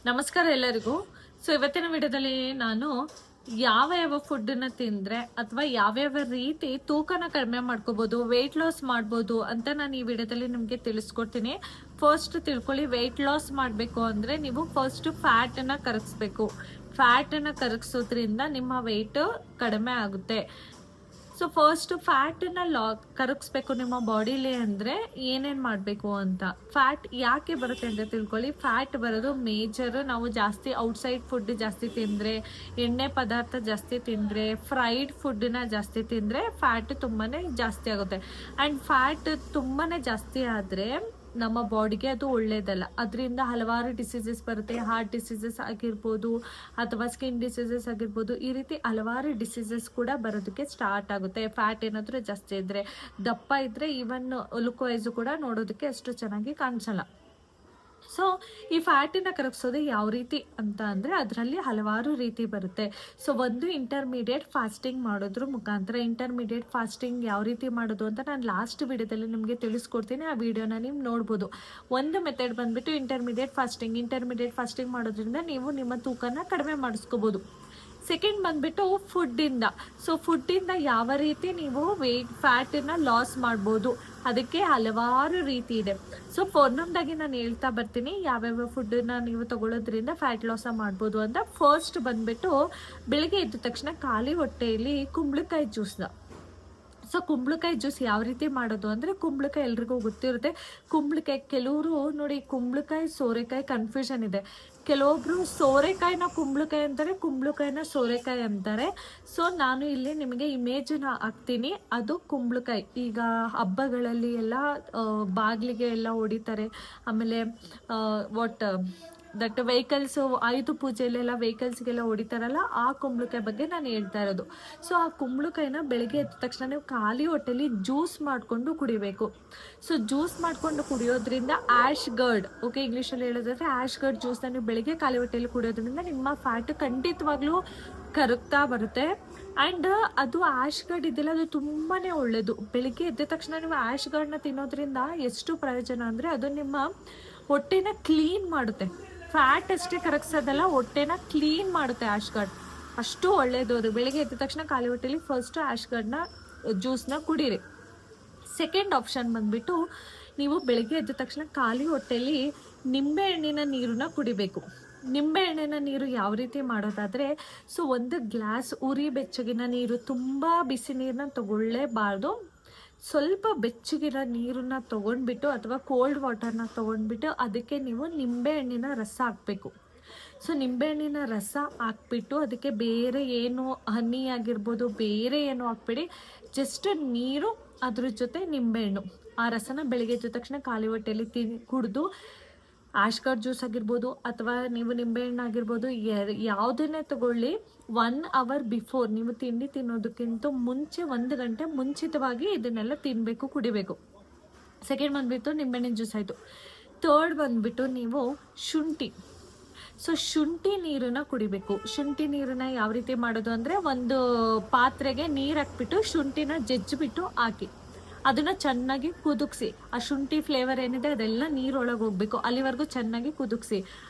ನಮಸ್ಕಾರ ಎಲ್ಲರಿಗೂ. ಇವತ್ತಿನ ವಿಡಿಯೋದಲ್ಲಿ ನಾನು ಯಾವ ಫುಡ್ಡನ್ನ ತಿಂದರೆ ಅಥವಾ ಯಾವ್ಯಾವ ರೀತಿ ತೂಕನ ಕಡಿಮೆ ಮಾಡ್ಕೋಬೋದು, ವೆಯ್ಟ್ ಲಾಸ್ ಮಾಡ್ಬೋದು ಅಂತ ನಾನು ಈ ವಿಡಿಯೋದಲ್ಲಿ ನಿಮಗೆ ತಿಳಿಸ್ಕೊಡ್ತೀನಿ. ಫಸ್ಟ್ ತಿಳ್ಕೊಳ್ಳಿ, ವೆಯ್ಟ್ ಲಾಸ್ ಮಾಡಬೇಕು ಅಂದರೆ ನೀವು ಫಸ್ಟ್ ಫ್ಯಾಟನ್ನು ಕರಗಿಸ್ಬೇಕು. ಫ್ಯಾಟನ್ನು ಕರಗಿಸೋದ್ರಿಂದ ನಿಮ್ಮ ವೆಯ್ಟ್ ಕಡಿಮೆ ಆಗುತ್ತೆ. ಫಸ್ಟ್ ಫ್ಯಾಟನ್ನ ಕರಗಿಸ್ಬೇಕು ನಿಮ್ಮ ಬಾಡಿಲಿ ಅಂದರೆ ಏನೇನು ಮಾಡಬೇಕು ಅಂತ. ಫ್ಯಾಟ್ ಯಾಕೆ ಬರುತ್ತೆ ಅಂತ ತಿಳ್ಕೊಳ್ಳಿ. ಫ್ಯಾಟ್ ಬರೋದು ಮೇಜರ್ ನಾವು ಜಾಸ್ತಿ ಔಟ್ಸೈಡ್ ಫುಡ್ ಜಾಸ್ತಿ ತಿಂದರೆ, ಎಣ್ಣೆ ಪದಾರ್ಥ ಜಾಸ್ತಿ ತಿಂದರೆ, ಫ್ರೈಡ್ ಫುಡ್ಡನ್ನ ಜಾಸ್ತಿ ತಿಂದರೆ ಫ್ಯಾಟ್ ತುಂಬಾ ಜಾಸ್ತಿ ಆಗುತ್ತೆ. ಆ್ಯಂಡ್ ಫ್ಯಾಟ್ ತುಂಬಾ ಜಾಸ್ತಿ ಆದರೆ ನಮ್ಮ ಬಾಡಿಗೆ ಅದು ಒಳ್ಳೇದಲ್ಲ. ಅದರಿಂದ ಹಲವಾರು ಡಿಸೀಸಸ್ ಬರುತ್ತೆ. ಹಾರ್ಟ್ ಡಿಸೀಸಸ್ ಆಗಿರ್ಬೋದು ಅಥವಾ ಸ್ಕಿನ್ ಡಿಸೀಸಸ್ ಆಗಿರ್ಬೋದು, ಈ ರೀತಿ ಹಲವಾರು ಡಿಸೀಸಸ್ ಕೂಡ ಬರೋದಕ್ಕೆ ಸ್ಟಾರ್ಟ್ ಆಗುತ್ತೆ. ಫ್ಯಾಟ್ ಏನಾದರೂ ಜಾಸ್ತಿ ಇದ್ದರೆ, ದಪ್ಪ ಇದ್ದರೆ ಈವನ್ ಲುಕ್ ವೈಸು ಕೂಡ ನೋಡೋದಕ್ಕೆ ಅಷ್ಟು ಚೆನ್ನಾಗಿ ಕಾಣಿಸಲ್ಲ. ಈ ಫ್ಯಾಟನ್ನು ಕರಗಿಸೋದು ಯಾವ ರೀತಿ ಅಂತ ಅಂದರೆ ಅದರಲ್ಲಿ ಹಲವಾರು ರೀತಿ ಬರುತ್ತೆ. ಒಂದು ಇಂಟರ್ಮೀಡಿಯೇಟ್ ಫಾಸ್ಟಿಂಗ್ ಮಾಡೋದ್ರ ಮುಖಾಂತರ. ಇಂಟರ್ಮೀಡಿಯೇಟ್ ಫಾಸ್ಟಿಂಗ್ ಯಾವ ರೀತಿ ಮಾಡೋದು ಅಂತ ನಾನು ಲಾಸ್ಟ್ ವಿಡಿಯೋದಲ್ಲಿ ನಿಮಗೆ ತಿಳಿಸ್ಕೊಡ್ತೀನಿ. ಆ ವಿಡಿಯೋನ ನೀವು ನೋಡ್ಬೋದು. ಒಂದು ಮೆಥಡ್ ಬಂದುಬಿಟ್ಟು ಇಂಟರ್ಮೀಡಿಯೇಟ್ ಫಾಸ್ಟಿಂಗ್ ಮಾಡೋದ್ರಿಂದ ನೀವು ನಿಮ್ಮ ತೂಕನ ಕಡಿಮೆ ಮಾಡಿಸ್ಕೋಬೋದು. ಸೆಕೆಂಡ್ ಬಂದುಬಿಟ್ಟು ಫುಡ್ಡಿಂದ. ಫುಡ್ಡಿಂದ ಯಾವ ರೀತಿ ನೀವು ಫ್ಯಾಟನ್ನು ಲಾಸ್ ಮಾಡ್ಬೋದು, ಅದಕ್ಕೆ ಹಲವಾರು ರೀತಿ ಇದೆ. ಒಂದೊಂದಾಗಿ ನಾನು ಹೇಳ್ತಾ ಬರ್ತೀನಿ ಯಾವ್ಯಾವ ಫುಡ್ಡನ್ನ ನೀವು ತಗೊಳ್ಳೋದ್ರಿಂದ ಫ್ಯಾಟ್ ಲಾಸ ಮಾಡ್ಬೋದು ಅಂತ. ಫಸ್ಟ್ ಬಂದುಬಿಟ್ಟು ಬೆಳಿಗ್ಗೆ ಎದ್ದ ತಕ್ಷಣ ಖಾಲಿ ಹೊಟ್ಟೆಯಲ್ಲಿ ಕುಂಬಳಕಾಯಿ ಜ್ಯೂಸ್ನ. ಕುಂಬಳಕಾಯಿ ಜ್ಯೂಸ್ ಯಾವ ರೀತಿ ಮಾಡೋದು ಅಂದರೆ, ಕುಂಬಳಕಾಯಿ ಎಲ್ರಿಗೂ ಗೊತ್ತಿರುತ್ತೆ. ಕುಂಬಳಕಾಯಿ ಕೆಲವರು ನೋಡಿ, ಕುಂಬಳಕಾಯಿ ಸೋರೆಕಾಯಿ ಕನ್ಫ್ಯೂಷನ್ ಇದೆ. ಕೆಲವೊಬ್ರು ಸೋರೆಕಾಯಿನ ಕುಂಬಳಕಾಯಿ ಅಂತಾರೆ, ಕುಂಬಳಕಾಯಿನ ಸೋರೆಕಾಯಿ ಅಂತಾರೆ. ನಾನು ಇಲ್ಲಿ ನಿಮಗೆ ಇಮೇಜನ್ನ ಹಾಕ್ತೀನಿ. ಅದು ಕುಂಬಳಕಾಯಿ. ಈಗ ಹಬ್ಬಗಳಲ್ಲಿ ಎಲ್ಲ ಬಾಗಿಲಿಗೆ ಎಲ್ಲ ಹೊಡಿತಾರೆ. ಆಮೇಲೆ ದಟ್ ವೆಹಿಕಲ್ಸು ಆಯುಧ ಪೂಜೆಯಲ್ಲೆಲ್ಲ ವೆಹಿಕಲ್ಸ್ಗೆಲ್ಲ ಹೊಡಿತಾರಲ್ಲ, ಆ ಕುಂಬಳಕಾಯಿ ಬಗ್ಗೆ ನಾನು ಹೇಳ್ತಾ ಇರೋದು. ಆ ಕುಂಬಳಕಾಯಿನ ಬೆಳಗ್ಗೆ ಎದ್ದ ತಕ್ಷಣ ನೀವು ಖಾಲಿ ಹೊಟ್ಟೆಲಿ ಜ್ಯೂಸ್ ಮಾಡಿಕೊಂಡು ಕುಡಿಬೇಕು. ಜ್ಯೂಸ್ ಮಾಡಿಕೊಂಡು ಕುಡಿಯೋದ್ರಿಂದ ಆ್ಯಶ್ ಗರ್ಡ್, ಓಕೆ ಇಂಗ್ಲೀಷಲ್ಲಿ ಹೇಳೋದಾದ್ರೆ ಆ್ಯಶ್ ಗರ್ಡ್ ಜ್ಯೂಸ್ನ ನೀವು ಬೆಳಗ್ಗೆ ಖಾಲಿ ಹೊಟ್ಟೆಯಲ್ಲಿ ಕುಡಿಯೋದ್ರಿಂದ ನಿಮ್ಮ ಫ್ಯಾಟ್ ಖಂಡಿತವಾಗ್ಲೂ ಕರಗ್ತಾ ಬರುತ್ತೆ. ಆ್ಯಂಡ್ ಅದು ಆ್ಯಶ್ ಗರ್ಡ್ ಇದೆಯಲ್ಲ, ಅದು ತುಂಬಾ ಒಳ್ಳೆಯದು. ಬೆಳಿಗ್ಗೆ ಎದ್ದ ತಕ್ಷಣ ನೀವು ಆ್ಯಶ್ ಗರ್ಡ್ನ ತಿನ್ನೋದ್ರಿಂದ ಎಷ್ಟು ಪ್ರಯೋಜನ ಅಂದರೆ, ಅದು ನಿಮ್ಮ ಹೊಟ್ಟೆನ ಕ್ಲೀನ್ ಮಾಡುತ್ತೆ. ಫ್ಯಾಟ್ ಅಷ್ಟೇ ಕರಗಿಸೋದಲ್ಲ, ಹೊಟ್ಟೆನ ಕ್ಲೀನ್ ಮಾಡುತ್ತೆ ಆ್ಯಶ್ ಗಾರ್ಡ್. ಅಷ್ಟು ಒಳ್ಳೆಯದು ಅದು. ಬೆಳಗ್ಗೆ ಎದ್ದ ತಕ್ಷಣ ಖಾಲಿ ಹೊಟ್ಟೆಲಿ ಫಸ್ಟ್ ಆ್ಯಶ್ ಗಾರ್ಡ್ನ ಜ್ಯೂಸ್ನ ಕುಡೀರಿ. ಸೆಕೆಂಡ್ ಆಪ್ಷನ್ ಬಂದುಬಿಟ್ಟು ನೀವು ಬೆಳಗ್ಗೆ ಎದ್ದ ತಕ್ಷಣ ಖಾಲಿ ಹೊಟ್ಟೆಲಿ ನಿಂಬೆಹಣ್ಣಿನ ನೀರನ್ನ ಕುಡಿಬೇಕು. ನಿಂಬೆಹಣ್ಣಿನ ನೀರು ಯಾವ ರೀತಿ ಮಾಡೋದಾದರೆ, ಒಂದು ಗ್ಲಾಸ್ ಉರಿ ಬೆಚ್ಚಗಿನ ನೀರು, ತುಂಬ ಬಿಸಿ ನೀರನ್ನ ತಗೊಳ್ಳೇಬಾರ್ದು. ಸ್ವಲ್ಪ ಬೆಚ್ಚಗಿರೋ ನೀರನ್ನ ತೊಗೊಂಡ್ಬಿಟ್ಟು ಅಥವಾ ಕೋಲ್ಡ್ ವಾಟರ್ನ ತೊಗೊಂಡ್ಬಿಟ್ಟು ಅದಕ್ಕೆ ನೀವು ನಿಂಬೆಹಣ್ಣಿನ ರಸ ಹಾಕಬೇಕು. ನಿಂಬೆಹಣ್ಣಿನ ರಸ ಹಾಕ್ಬಿಟ್ಟು ಅದಕ್ಕೆ ಬೇರೆ ಏನು ಹನಿ ಆಗಿರ್ಬೋದು, ಬೇರೆ ಏನು ಹಾಕ್ಬೇಡಿ, ಜಸ್ಟ್ ನೀರು ಅದ್ರ ಜೊತೆ ನಿಂಬೆಹಣ್ಣು, ಆ ರಸನ ಬೆಳಿಗ್ಗೆ ಎದ್ದ ತಕ್ಷಣ ಖಾಲಿ ಹೊಟ್ಟೆಯಲ್ಲಿ ಕುಡಿದು, ಆ್ಯಶ್ ಗರ್ಡ್ ಜ್ಯೂಸ್ ಆಗಿರ್ಬೋದು ಅಥವಾ ನೀವು ನಿಂಬೆಹಣ್ಣು ಆಗಿರ್ಬೋದು, ಯಾವುದನ್ನೇ ತಗೊಳ್ಳಿ, 1 ಅವರ್ ಬಿಫೋರ್, ನೀವು ತಿಂಡಿ ತಿನ್ನೋದಕ್ಕಿಂತ ಮುಂಚೆ 1 ಗಂಟೆ ಮುಂಚಿತವಾಗಿ ಇದನ್ನೆಲ್ಲ ತಿನ್ನಬೇಕು, ಕುಡಿಬೇಕು. ಸೆಕೆಂಡ್ ಬಂದುಬಿಟ್ಟು ನಿಂಬೆಹಣ್ಣಿನ ಜ್ಯೂಸ್ ಆಯಿತು. ಥರ್ಡ್ ಬಂದುಬಿಟ್ಟು ನೀವು ಶುಂಠಿ. ಶುಂಠಿ ನೀರನ್ನ ಕುಡಿಬೇಕು. ಶುಂಠಿ ನೀರನ್ನ ಯಾವ ರೀತಿ ಮಾಡೋದು ಅಂದರೆ, ಒಂದು ಪಾತ್ರೆಗೆ ನೀರು ಹಾಕ್ಬಿಟ್ಟು ಶುಂಠಿನ ಜಜ್ಜಿಬಿಟ್ಟು ಹಾಕಿ ಅದನ್ನು ಚೆನ್ನಾಗಿ ಕುದುಕ್ಸಿ. ಆ ಶುಂಠಿ ಫ್ಲೇವರ್ ಏನಿದೆ ಅದೆಲ್ಲ ನೀರೊಳಗೆ ಹೋಗಬೇಕು. ಅಲ್ಲಿವರೆಗೂ ಚೆನ್ನಾಗಿ ಕುದುಕ್ಸಿ.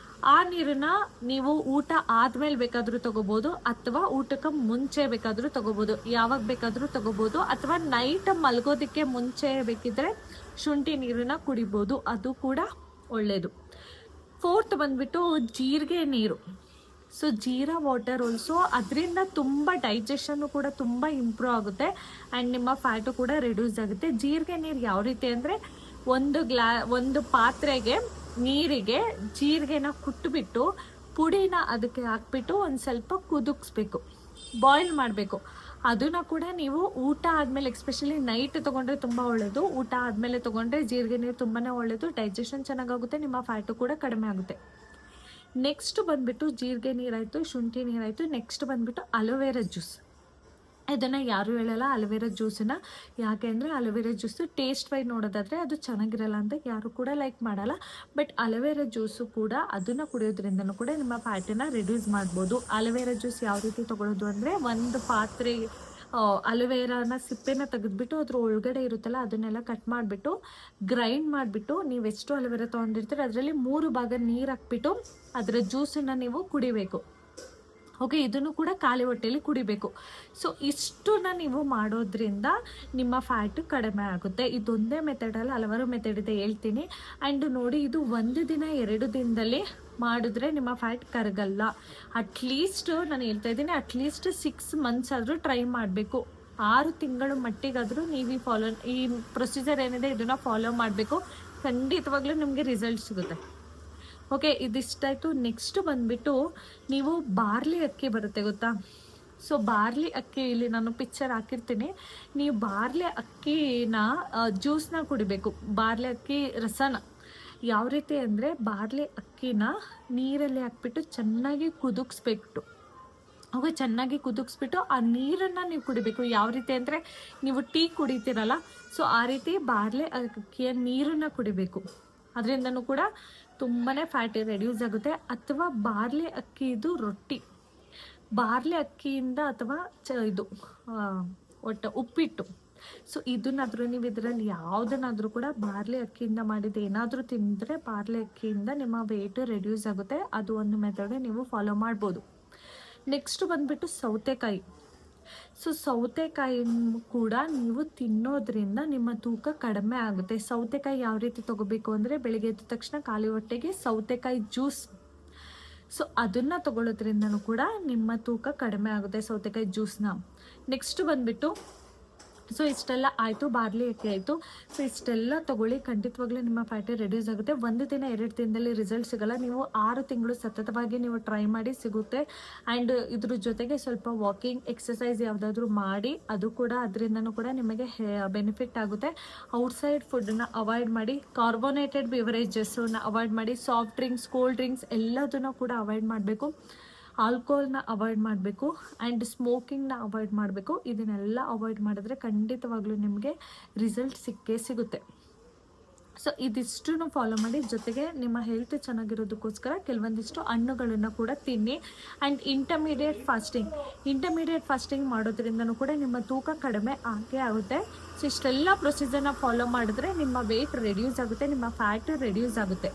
ಆ ನೀರನ್ನ ನೀವು ಊಟ ಆದಮೇಲೆ ಬೇಕಾದರೂ ತಗೋಬೋದು ಅಥವಾ ಊಟಕ್ಕೆ ಮುಂಚೆ ಬೇಕಾದರೂ ತಗೋಬೋದು, ಯಾವಾಗ ಬೇಕಾದರೂ ತಗೋಬೋದು. ಅಥವಾ ನೈಟ್ ಮಲಗೋದಕ್ಕೆ ಮುಂಚೆ ಬೇಕಿದ್ರೆ ಶುಂಠಿ ನೀರನ್ನ ಕುಡಿಬೋದು, ಅದು ಕೂಡ ಒಳ್ಳೆಯದು. ಫೋರ್ತ್ ಬಂದುಬಿಟ್ಟು ಜೀರಿಗೆ ನೀರು. ಜೀರಾ ವಾಟರ್ ಆಲ್ಸೋ, ಅದರಿಂದ ತುಂಬ ಡೈಜೆಷನ್ನು ಕೂಡ ತುಂಬ ಇಂಪ್ರೂವ್ ಆಗುತ್ತೆ ಆ್ಯಂಡ್ ನಿಮ್ಮ ಫ್ಯಾಟು ಕೂಡ ರಿಡ್ಯೂಸ್ ಆಗುತ್ತೆ. ಜೀರಿಗೆ ನೀರು ಯಾವ ರೀತಿ ಅಂದರೆ, ಒಂದು ಪಾತ್ರೆಗೆ ನೀರಿಗೆ ಜೀರಿಗೆನ ಕುಟ್ಬಿಟ್ಟು ಪುಡಿನ ಅದಕ್ಕೆ ಹಾಕ್ಬಿಟ್ಟು ಒಂದು ಸ್ವಲ್ಪ ಕುದಿಸ್ಬೇಕು, ಬಾಯ್ಲ್ ಮಾಡಬೇಕು. ಅದನ್ನು ಕೂಡ ನೀವು ಊಟ ಆದಮೇಲೆ, ಎಕ್ಸ್ಪೆಷಲಿ ನೈಟ್ ತೊಗೊಂಡ್ರೆ ತುಂಬ ಒಳ್ಳೆಯದು. ಊಟ ಆದಮೇಲೆ ತೊಗೊಂಡ್ರೆ ಜೀರಿಗೆ ನೀರು ತುಂಬಾ ಒಳ್ಳೆಯದು. ಡೈಜೆಷನ್ ಚೆನ್ನಾಗಾಗುತ್ತೆ, ನಿಮ್ಮ ಫ್ಯಾಟು ಕೂಡ ಕಡಿಮೆ ಆಗುತ್ತೆ. ನೆಕ್ಸ್ಟ್ ಬಂದುಬಿಟ್ಟು ಜೀರಿಗೆ ನೀರಾಯಿತು, ಶುಂಠಿ ನೀರಾಯಿತು. ನೆಕ್ಸ್ಟ್ ಬಂದುಬಿಟ್ಟು ಅಲೋವೆರಾ ಜ್ಯೂಸ್. ಇದನ್ನು ಯಾರೂ ಹೇಳಲ್ಲ ಅಲೋವೆರಾ ಜ್ಯೂಸನ್ನ. ಯಾಕೆ ಅಂದರೆ ಅಲೋವೆರಾ ಜ್ಯೂಸು ಟೇಸ್ಟ್ ವೈಸ್ ನೋಡೋದಾದರೆ ಅದು ಚೆನ್ನಾಗಿರಲ್ಲ ಅಂತ ಯಾರು ಕೂಡ ಲೈಕ್ ಮಾಡಲ್ಲ. ಬಟ್ ಅಲೋವೆರಾ ಜ್ಯೂಸು ಕೂಡ, ಅದನ್ನು ಕುಡಿಯೋದ್ರಿಂದನೂ ಕೂಡ ನಿಮ್ಮ ಫ್ಯಾಟನ್ನು ರಿಡ್ಯೂಸ್ ಮಾಡ್ಬೋದು. ಅಲೋವೆರಾ ಜ್ಯೂಸ್ ಯಾವ ರೀತಿ ತೊಗೊಳ್ಳೋದು ಅಂದರೆ, ಒಂದು ಪಾತ್ರೆ ಅಲೋವೆರಾನ ಸಿಪ್ಪೆನ ತೆಗೆದ್ಬಿಟ್ಟು ಅದ್ರ ಒಳಗಡೆ ಇರುತ್ತಲ್ಲ ಅದನ್ನೆಲ್ಲ ಕಟ್ ಮಾಡಿಬಿಟ್ಟು ಗ್ರೈಂಡ್ ಮಾಡಿಬಿಟ್ಟು ನೀವು ಎಷ್ಟು ಅಲೋವೆರಾ ತೊಗೊಂಡಿರ್ತೀರ ಅದರಲ್ಲಿ 3 ಭಾಗ ನೀರು ಹಾಕ್ಬಿಟ್ಟು ಅದರ ಜ್ಯೂಸನ್ನು ನೀವು ಕುಡಿಬೇಕು. ಓಕೆ, ಇದನ್ನು ಕೂಡ ಖಾಲಿ ಹೊಟ್ಟೆಯಲ್ಲಿ ಕುಡಿಬೇಕು. ಸೊ ಇಷ್ಟನ್ನ ನೀವು ಮಾಡೋದ್ರಿಂದ ನಿಮ್ಮ ಫ್ಯಾಟು ಕಡಿಮೆ ಆಗುತ್ತೆ. ಇದೊಂದೇ ಮೆಥಡಲ್ಲ, ಹಲವಾರು ಮೆಥಡ್ ಇದೆ, ಹೇಳ್ತೀನಿ. ಆ್ಯಂಡ್ ನೋಡಿ, ಇದು 1 ದಿನ 2 ದಿನದಲ್ಲಿ ಮಾಡಿದ್ರೆ ನಿಮ್ಮ ಫ್ಯಾಟ್ ಕರಗಲ್ಲ. ಅಟ್ಲೀಸ್ಟ್ ನಾನು ಹೇಳ್ತಾ ಇದ್ದೀನಿ, ಅಟ್ಲೀಸ್ಟ್ 6 ಮಂತ್ಸ್ ಆದರೂ ಟ್ರೈ ಮಾಡಬೇಕು. 6 ತಿಂಗಳು ಮಟ್ಟಿಗಾದರೂ ನೀವು ಈ ಪ್ರೊಸೀಜರ್ ಏನಿದೆ ಇದನ್ನು ಫಾಲೋ ಮಾಡಬೇಕು. ಖಂಡಿತವಾಗ್ಲೂ ನಿಮಗೆ ರಿಸಲ್ಟ್ ಸಿಗುತ್ತೆ. ಓಕೆ, ಇದಿಷ್ಟಾಯಿತು. ನೆಕ್ಸ್ಟ್ ಬಂದುಬಿಟ್ಟು ನೀವು ಬಾರ್ಲಿ ಅಕ್ಕಿ ಬರುತ್ತೆ ಗೊತ್ತಾ? ಸೊ ಬಾರ್ಲಿ ಅಕ್ಕಿ ಇಲ್ಲಿ ನಾನು ಪಿಕ್ಚರ್ ಹಾಕಿರ್ತೀನಿ. ನೀವು ಬಾರ್ಲಿ ಅಕ್ಕಿನ ಜ್ಯೂಸ್ನ ಕುಡಿಬೇಕು. ಬಾರ್ಲಿ ಅಕ್ಕಿ ರಸನ ಯಾವ ರೀತಿ ಅಂದರೆ, ಬಾರ್ಲಿ ಅಕ್ಕಿನ ನೀರಲ್ಲಿ ಹಾಕ್ಬಿಟ್ಟು ಚೆನ್ನಾಗಿ ಕುದಿಸ್ಬಿಟ್ಟು ಚೆನ್ನಾಗಿ ಕುದಿಸ್ಬಿಟ್ಟು ಆ ನೀರನ್ನು ನೀವು ಕುಡಿಬೇಕು. ಯಾವ ರೀತಿ ಅಂದರೆ, ನೀವು ಟೀ ಕುಡಿತೀರಲ್ಲ, ಸೊ ಆ ರೀತಿ ಬಾರ್ಲಿ ಅಕ್ಕಿಯ ನೀರನ್ನು ಕುಡಿಬೇಕು. ಅದರಿಂದನೂ ಕೂಡ ತುಂಬಾ ಫ್ಯಾಟ್ ರೆಡ್ಯೂಸ್ ಆಗುತ್ತೆ. ಅಥವಾ ಬಾರ್ಲಿ ಅಕ್ಕಿದು ರೊಟ್ಟಿ, ಬಾರ್ಲಿ ಅಕ್ಕಿಯಿಂದ, ಅಥವಾ ಒಟ್ಟು ಉಪ್ಪಿಟ್ಟು. ಸೊ ಇದನ್ನಾದರೂ ನೀವು ಇದರಲ್ಲಿ ಯಾವುದನ್ನಾದರೂ ಕೂಡ ಬಾರ್ಲಿ ಅಕ್ಕಿಯಿಂದ ಮಾಡಿದ್ದು ಏನಾದರೂ ತಿಂದರೆ ಬಾರ್ಲಿ ಅಕ್ಕಿಯಿಂದ ನಿಮ್ಮ ವೆಯ್ಟು ರೆಡ್ಯೂಸ್ ಆಗುತ್ತೆ. ಅದು ಒಂದು ಮೆಥಡ್ ನೀವು ಫಾಲೋ ಮಾಡ್ಬೋದು. ನೆಕ್ಸ್ಟ್ ಬಂದುಬಿಟ್ಟು ಸೌತೆಕಾಯಿ. ಸೊ ಸೌತೆಕಾಯಿ ಕೂಡ ನೀವು ತಿನ್ನೋದ್ರಿಂದ ನಿಮ್ಮ ತೂಕ ಕಡಿಮೆ ಆಗುತ್ತೆ. ಸೌತೆಕಾಯಿ ಯಾವ ರೀತಿ ತೊಗೋಬೇಕು ಅಂದರೆ, ಬೆಳಿಗ್ಗೆ ಎದ್ದ ತಕ್ಷಣ ಖಾಲಿ ಹೊಟ್ಟೆಗೆ ಸೌತೆಕಾಯಿ ಜ್ಯೂಸ್, ಸೊ ಅದನ್ನು ತೊಗೊಳ್ಳೋದ್ರಿಂದನೂ ಕೂಡ ನಿಮ್ಮ ತೂಕ ಕಡಿಮೆ ಆಗುತ್ತೆ, ಸೌತೆಕಾಯಿ ಜ್ಯೂಸ್ನ. ನೆಕ್ಸ್ಟ್ ಬಂದುಬಿಟ್ಟು, ಸೊ ಇಷ್ಟೆಲ್ಲ ಆಯಿತು, ಬಾರ್ಲಿ ಅಕ್ಕಿ ಆಯಿತು. ಸೊ ಇಷ್ಟೆಲ್ಲ ತೊಗೊಳ್ಳಿ, ಖಂಡಿತವಾಗ್ಲೂ ನಿಮ್ಮ ಫ್ಯಾಟೇ ರೆಡ್ಯೂಸ್ ಆಗುತ್ತೆ. 1 ದಿನ 2 ದಿನದಲ್ಲಿ ರಿಸಲ್ಟ್ ಸಿಗೋಲ್ಲ, ನೀವು 6 ತಿಂಗಳು ಸತತವಾಗಿ ನೀವು ಟ್ರೈ ಮಾಡಿ ಸಿಗುತ್ತೆ. ಆ್ಯಂಡ್ ಇದ್ರ ಜೊತೆಗೆ ಸ್ವಲ್ಪ ವಾಕಿಂಗ್ ಎಕ್ಸಸೈಸ್ ಯಾವುದಾದ್ರೂ ಮಾಡಿ, ಅದು ಕೂಡ ಅದರಿಂದನೂ ಕೂಡ ನಿಮಗೆ ಬೆನಿಫಿಟ್ ಆಗುತ್ತೆ. ಔಟ್ಸೈಡ್ ಫುಡ್ಡನ್ನ ಅವಾಯ್ಡ್ ಮಾಡಿ, ಕಾರ್ಬೋನೇಟೆಡ್ ಬಿವರೇಜಸ್ಸನ್ನ ಅವಾಯ್ಡ್ ಮಾಡಿ, ಸಾಫ್ಟ್ ಡ್ರಿಂಕ್ಸ್, ಕೋಲ್ಡ್ ಡ್ರಿಂಕ್ಸ್ ಎಲ್ಲದನ್ನು ಕೂಡ ಅವಾಯ್ಡ್ ಮಾಡಬೇಕು. ಆಲ್ಕೋಹಾಲ್ನ ಅವಾಯ್ಡ್ ಮಾಡಬೇಕು. ಆ್ಯಂಡ್ ಸ್ಮೋಕಿಂಗ್ನ ಅವಾಯ್ಡ್ ಮಾಡಬೇಕು. ಇದನ್ನೆಲ್ಲ ಅವಾಯ್ಡ್ ಮಾಡಿದ್ರೆ ಖಂಡಿತವಾಗ್ಲೂ ನಿಮಗೆ ರಿಸಲ್ಟ್ ಸಿಗುತ್ತೆ. ಸೊ ಇದಿಷ್ಟನ್ನು ಫಾಲೋ ಮಾಡಿ, ಜೊತೆಗೆ ನಿಮ್ಮ ಹೆಲ್ತ್ ಚೆನ್ನಾಗಿರೋದಕ್ಕೋಸ್ಕರ ಕೆಲವೊಂದಿಷ್ಟು ಹಣ್ಣುಗಳನ್ನು ಕೂಡ ತಿನ್ನಿ. ಆ್ಯಂಡ್ ಇಂಟರ್ಮೀಡಿಯೇಟ್ ಫಾಸ್ಟಿಂಗ್ ಮಾಡೋದ್ರಿಂದನೂ ಕೂಡ ನಿಮ್ಮ ತೂಕ ಕಡಿಮೆ ಆಗೇ ಆಗುತ್ತೆ. ಸೊ ಇಷ್ಟೆಲ್ಲ ಪ್ರೊಸೀಜರ್ನ ಫಾಲೋ ಮಾಡಿದ್ರೆ ನಿಮ್ಮ ವೆಯ್ಟ್ ರೆಡ್ಯೂಸ್ ಆಗುತ್ತೆ, ನಿಮ್ಮ ಫ್ಯಾಟ್ ರೆಡ್ಯೂಸ್ ಆಗುತ್ತೆ.